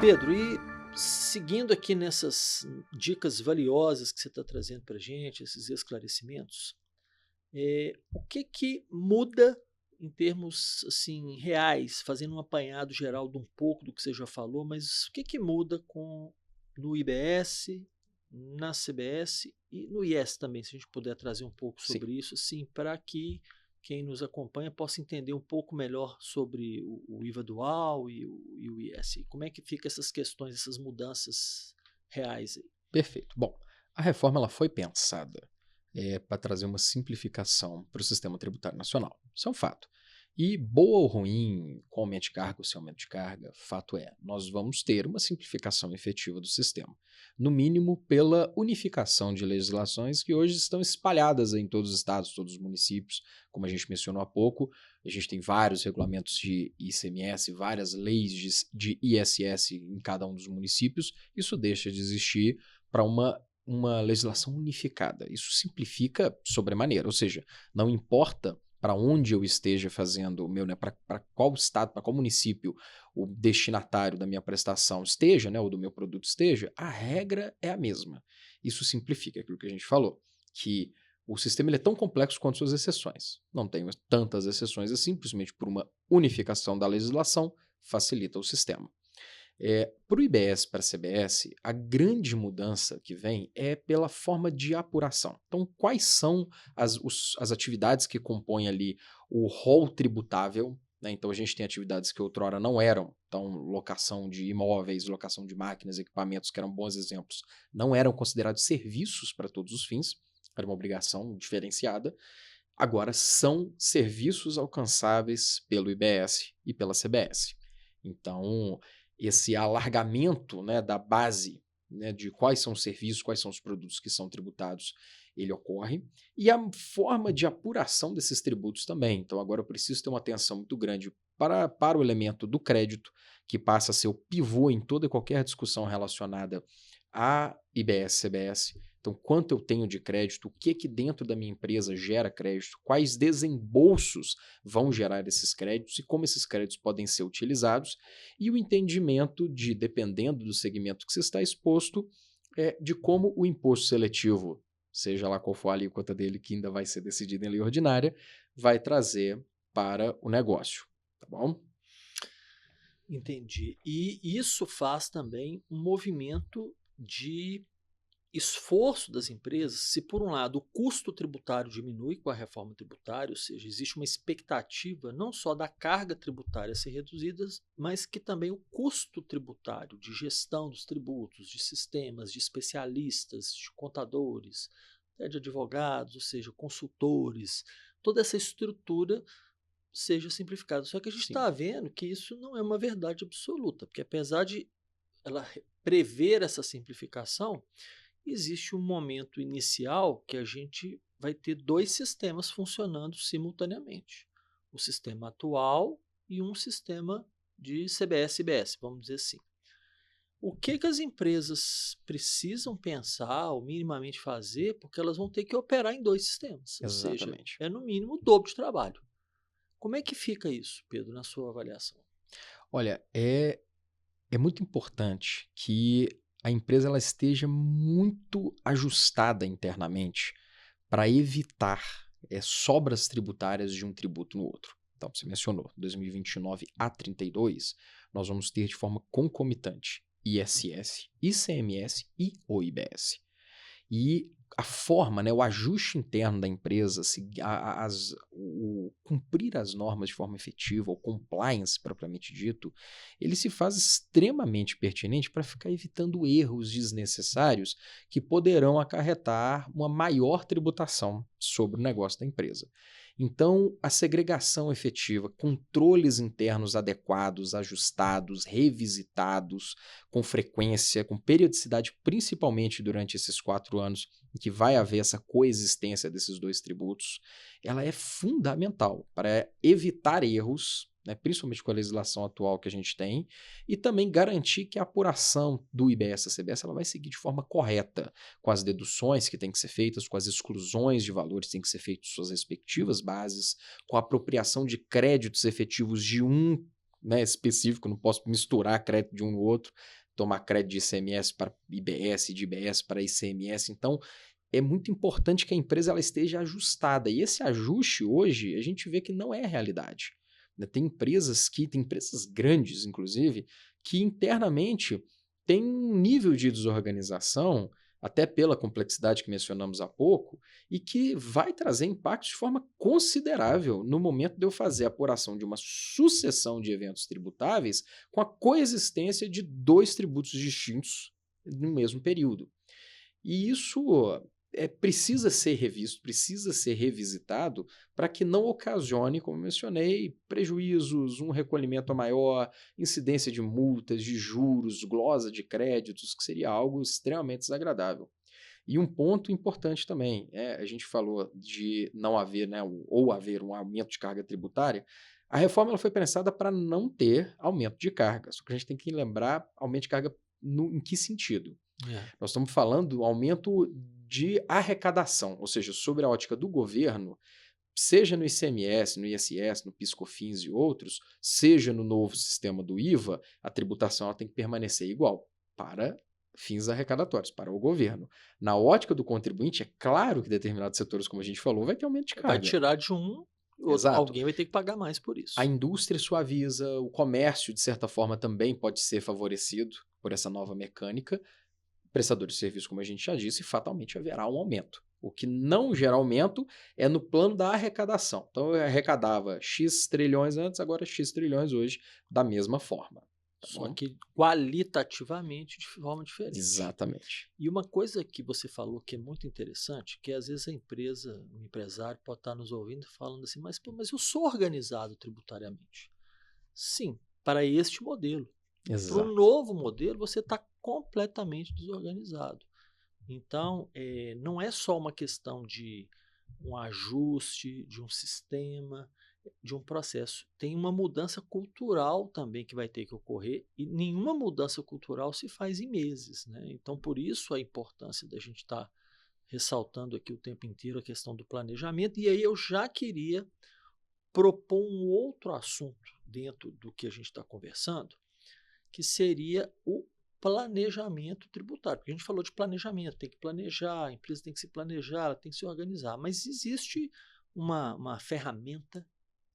Pedro, e seguindo aqui nessas dicas valiosas que você está trazendo para a gente, esses esclarecimentos, o que que muda em termos assim reais, fazendo um apanhado geral de um pouco do que você já falou, mas o que que muda no IBS, na CBS e no IES também, se a gente puder trazer um pouco Sim, sobre isso, assim, para que quem nos acompanha possa entender um pouco melhor sobre o IVA dual e o IS. Como é que fica essas questões, essas mudanças reais aí? perfeito. Bom, a reforma ela foi pensada para trazer uma simplificação para o sistema tributário nacional. Isso é um fato. E boa ou ruim, com aumento de carga ou sem aumento de carga, fato é, nós vamos ter uma simplificação efetiva do sistema. No mínimo, pela unificação de legislações que hoje estão espalhadas em todos os estados, todos os municípios, como a gente mencionou há pouco. A gente tem vários regulamentos de ICMS, várias leis de ISS em cada um dos municípios. Isso deixa de existir para uma legislação unificada. Isso simplifica sobremaneira, ou seja, não importa para onde eu esteja fazendo o meu, né, para qual estado, para qual município o destinatário da minha prestação esteja, né, ou do meu produto esteja, a regra é a mesma. Isso simplifica aquilo que a gente falou, que o sistema ele é tão complexo quanto suas exceções. Não tem tantas exceções assim, simplesmente por uma unificação da legislação facilita o sistema. Para o IBS para a CBS, a grande mudança que vem é pela forma de apuração. Então, quais são as atividades que compõem ali o rol tributável? Né? Então, a gente tem atividades que outrora não eram, então, locação de imóveis, locação de máquinas, equipamentos, que eram bons exemplos, não eram considerados serviços para todos os fins, era uma obrigação diferenciada. Agora, são serviços alcançáveis pelo IBS e pela CBS. Então, esse alargamento, né, da base, né, de quais são os serviços, quais são os produtos que são tributados, ele ocorre. E a forma de apuração desses tributos também. Então, agora eu preciso ter uma atenção muito grande para o elemento do crédito, que passa a ser o pivô em toda e qualquer discussão relacionada a IBS, CBS. Então, quanto eu tenho de crédito, o que que dentro da minha empresa gera crédito, quais desembolsos vão gerar esses créditos e como esses créditos podem ser utilizados, e o entendimento de, dependendo do segmento que você está exposto, de como o imposto seletivo, seja lá qual for a alíquota dele, que ainda vai ser decidida em lei ordinária, vai trazer para o negócio. Tá bom? Entendi. E isso faz também um movimento de esforço das empresas, se por um lado o custo tributário diminui com a reforma tributária, ou seja, existe uma expectativa não só da carga tributária ser reduzida, mas que também o custo tributário de gestão dos tributos, de sistemas, de especialistas, de contadores, até de advogados, ou seja, consultores, toda essa estrutura seja simplificada. Só que a gente Sim. está vendo que isso não é uma verdade absoluta, porque apesar de ela prever essa simplificação, existe um momento inicial que a gente vai ter dois sistemas funcionando simultaneamente. O sistema atual e um sistema de CBS-IBS, vamos dizer assim. O que as empresas precisam pensar ou minimamente fazer, porque elas vão ter que operar em dois sistemas, ou seja, Exatamente. é no mínimo o dobro de trabalho. Como é que fica isso, Pedro, na sua avaliação? Olha, é muito importante que a empresa ela esteja muito ajustada internamente para evitar sobras tributárias de um tributo no outro. Então, você mencionou, 2029 a 32, nós vamos ter de forma concomitante ISS, ICMS e o IBS. E a forma, né, o ajuste interno da empresa, cumprir as normas de forma efetiva, o compliance propriamente dito, ele se faz extremamente pertinente para ficar evitando erros desnecessários que poderão acarretar uma maior tributação sobre o negócio da empresa. Então, a segregação efetiva, controles internos adequados, ajustados, revisitados, com frequência, com periodicidade, principalmente durante esses 4 anos em que vai haver essa coexistência desses dois tributos, ela é fundamental para evitar erros, né, principalmente com a legislação atual que a gente tem, e também garantir que a apuração do IBS-CBS ela vai seguir de forma correta, com as deduções que têm que ser feitas, com as exclusões de valores que têm que ser feitas suas respectivas bases, com a apropriação de créditos efetivos de um, né, específico, não posso misturar crédito de um no outro, tomar crédito de ICMS para IBS, de IBS para ICMS. Então, é muito importante que a empresa ela esteja ajustada. E esse ajuste hoje, a gente vê que não é a realidade, né? Tem empresas grandes, inclusive, que internamente têm um nível de desorganização, até pela complexidade que mencionamos há pouco, e que vai trazer impactos de forma considerável no momento de eu fazer a apuração de uma sucessão de eventos tributáveis com a coexistência de dois tributos distintos no mesmo período. E isso precisa ser revisto, precisa ser revisitado para que não ocasione, como mencionei, prejuízos, um recolhimento maior, incidência de multas, de juros, glosa de créditos, que seria algo extremamente desagradável. E um ponto importante também, a gente falou de não haver, né, ou haver um aumento de carga tributária. A reforma ela foi pensada para não ter aumento de carga, só que a gente tem que lembrar aumento de carga em que sentido? É. Nós estamos falando do aumento de arrecadação, ou seja, sobre a ótica do governo, seja no ICMS, no ISS, no PIS/COFINS e outros, seja no novo sistema do IVA, a tributação ela tem que permanecer igual para fins arrecadatórios, para o governo. Na ótica do contribuinte, é claro que determinados setores, como a gente falou, vai ter aumento de Vai carga. tirar de um, Exato. alguém vai ter que pagar mais por isso. A indústria suaviza, o comércio, de certa forma, também pode ser favorecido por essa nova mecânica. Prestadores de serviço, como a gente já disse, fatalmente haverá um aumento. O que não gera aumento é no plano da arrecadação. Então, eu arrecadava X trilhões antes, agora X trilhões hoje, da mesma forma. Tá Só bom? que qualitativamente de forma diferente. Exatamente. E uma coisa que você falou que é muito interessante, que às vezes a empresa, o empresário pode estar nos ouvindo falando assim, mas eu sou organizado tributariamente. Sim, para este modelo. Para o Exato. novo modelo, você está completamente desorganizado. Então, não é só uma questão de um ajuste, de um sistema, de um processo. Tem uma mudança cultural também que vai ter que ocorrer, e nenhuma mudança cultural se faz em meses, né? Então, por isso a importância da gente estar ressaltando aqui o tempo inteiro a questão do planejamento. E aí eu já queria propor um outro assunto dentro do que a gente está conversando, que seria o planejamento tributário. Porque a gente falou de planejamento, tem que planejar, a empresa tem que se planejar, ela tem que se organizar, mas existe uma ferramenta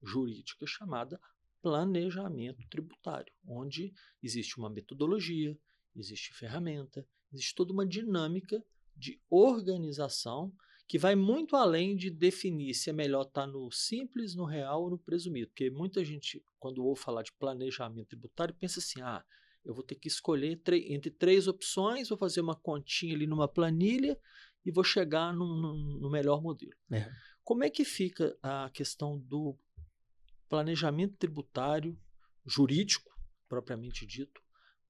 jurídica chamada planejamento tributário, onde existe uma metodologia, existe ferramenta, existe toda uma dinâmica de organização que vai muito além de definir se é melhor estar no simples, no real ou no presumido. Porque muita gente, quando ouve falar de planejamento tributário, pensa assim, eu vou ter que escolher entre 3 opções, vou fazer uma continha ali numa planilha e vou chegar no melhor modelo. Como é que fica a questão do planejamento tributário jurídico, propriamente dito,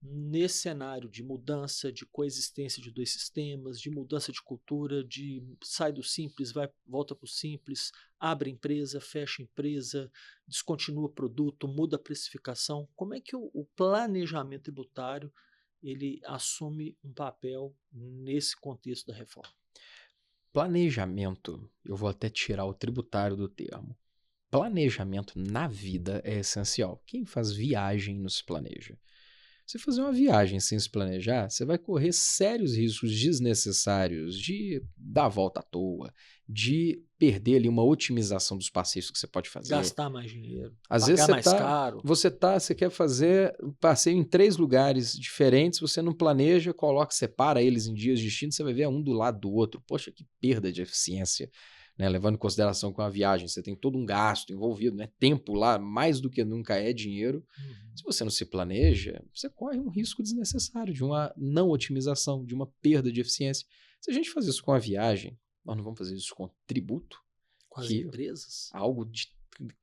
nesse cenário de mudança, de coexistência de dois sistemas, de mudança de cultura, de sai do simples, volta para o simples, abre empresa, fecha empresa, descontinua produto, muda a precificação? Como é que o planejamento tributário ele assume um papel nesse contexto da reforma? Planejamento, eu vou até tirar o tributário do termo. Planejamento na vida é essencial. Quem faz viagem não se planeja. Se fazer uma viagem sem se planejar, você vai correr sérios riscos desnecessários de dar a volta à toa, de perder ali uma otimização dos passeios que você pode fazer. Gastar mais dinheiro, Às pagar vezes mais caro. você quer fazer um passeio em 3 lugares diferentes, você não planeja, separa eles em dias distintos, você vai ver um do lado do outro. Poxa, que perda de eficiência. Né, levando em consideração que uma viagem você tem todo um gasto envolvido, né, tempo lá, mais do que nunca é dinheiro. Se você não se planeja, você corre um risco desnecessário de uma não otimização, de uma perda de eficiência. Se a gente faz isso com a viagem, nós não vamos fazer isso com tributo, Com as que empresas? algo de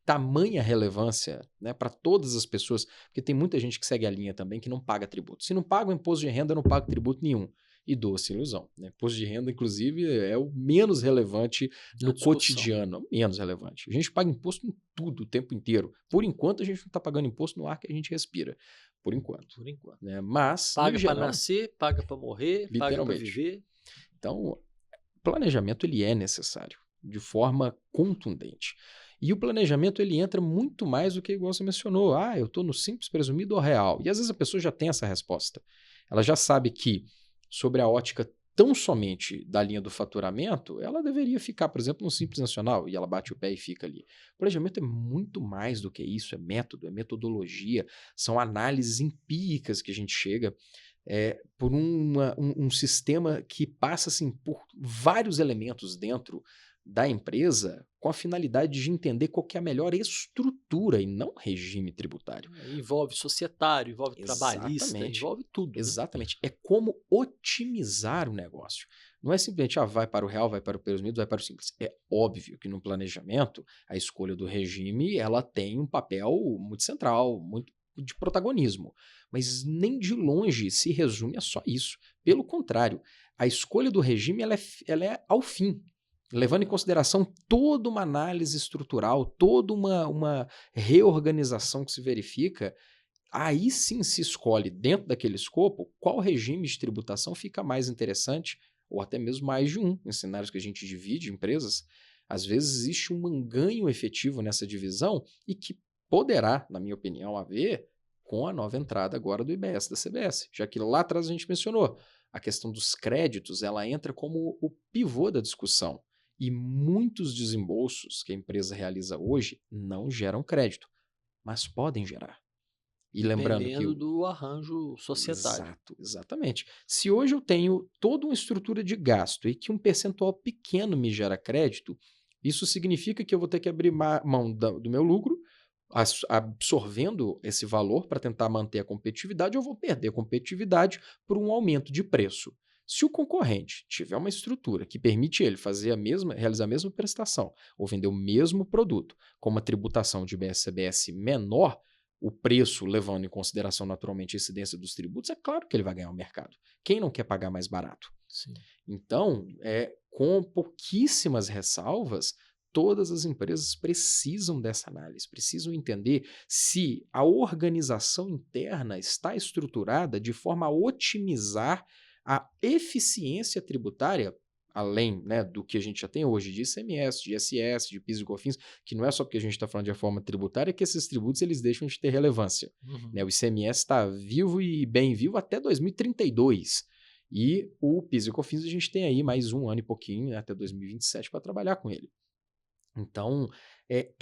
tamanha relevância, né, para todas as pessoas, porque tem muita gente que segue a linha também que não paga tributo. Se não paga o imposto de renda, não paga tributo nenhum. E doce ilusão. Né? Imposto de renda, inclusive, é o menos relevante no cotidiano. Menos relevante. A gente paga imposto em tudo o tempo inteiro. Por enquanto, a gente não está pagando imposto no ar que a gente respira. Por enquanto. Por enquanto. Né? Mas, paga para nascer, paga para morrer, paga para viver. Então, planejamento ele é necessário, de forma contundente. E o planejamento ele entra muito mais do que igual você mencionou. Ah, eu estou no simples, presumido ou real? E às vezes a pessoa já tem essa resposta. Ela já sabe que sobre a ótica tão somente da linha do faturamento, ela deveria ficar, por exemplo, no Simples Nacional, e ela bate o pé e fica ali. O planejamento é muito mais do que isso, é método, é metodologia, são análises empíricas que a gente chega por um sistema que passa assim, por vários elementos dentro da empresa com a finalidade de entender qual que é a melhor estrutura e não regime tributário. Envolve societário, envolve trabalhista, Exatamente. envolve tudo, né? Exatamente. É como otimizar o negócio. Não é simplesmente, vai para o real, vai para o presumido, vai para o simples. É óbvio que no planejamento, a escolha do regime, ela tem um papel muito central, muito de protagonismo. Mas nem de longe se resume a só isso. Pelo contrário, a escolha do regime, ela é ao fim. Levando em consideração toda uma análise estrutural, toda uma reorganização que se verifica, aí sim se escolhe, dentro daquele escopo, qual regime de tributação fica mais interessante, ou até mesmo mais de um. Em cenários que a gente divide empresas, às vezes existe um ganho efetivo nessa divisão e que poderá, na minha opinião, haver com a nova entrada agora do IBS da CBS, já que lá atrás a gente mencionou, a questão dos créditos, ela entra como o pivô da discussão. E muitos desembolsos que a empresa realiza hoje não geram crédito, mas podem gerar. E lembrando que Dependendo do arranjo societário. Exato, exatamente. Se hoje eu tenho toda uma estrutura de gasto e que um percentual pequeno me gera crédito, isso significa que eu vou ter que abrir mão do meu lucro, absorvendo esse valor para tentar manter a competitividade, eu vou perder a competitividade por um aumento de preço. Se o concorrente tiver uma estrutura que permite ele realizar a mesma prestação ou vender o mesmo produto com uma tributação de BSCBS menor, o preço, levando em consideração naturalmente a incidência dos tributos, é claro que ele vai ganhar o mercado. Quem não quer pagar mais barato? Sim. Então, com pouquíssimas ressalvas, todas as empresas precisam dessa análise, precisam entender se a organização interna está estruturada de forma a otimizar a eficiência tributária, além, né, do que a gente já tem hoje de ICMS, de ISS, de PIS e COFINS, que não é só porque a gente está falando de reforma tributária que esses tributos eles deixam de ter relevância. Né? O ICMS está vivo e bem vivo até 2032. E o PIS e COFINS a gente tem aí mais um ano e pouquinho, né, até 2027, para trabalhar com ele. Então,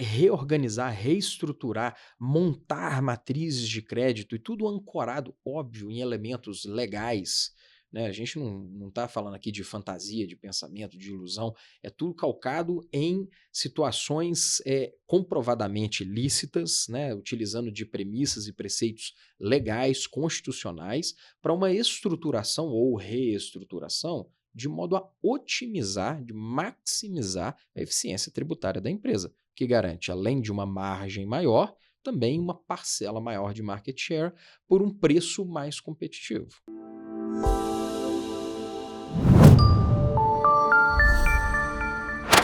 reorganizar, reestruturar, montar matrizes de crédito e tudo ancorado, óbvio, em elementos legais. Né? A gente não está falando aqui de fantasia, de pensamento, de ilusão, é tudo calcado em situações comprovadamente lícitas, né? Utilizando de premissas e preceitos legais, constitucionais, para uma estruturação ou reestruturação de modo a otimizar, de maximizar a eficiência tributária da empresa, que garante, além de uma margem maior, também uma parcela maior de market share por um preço mais competitivo.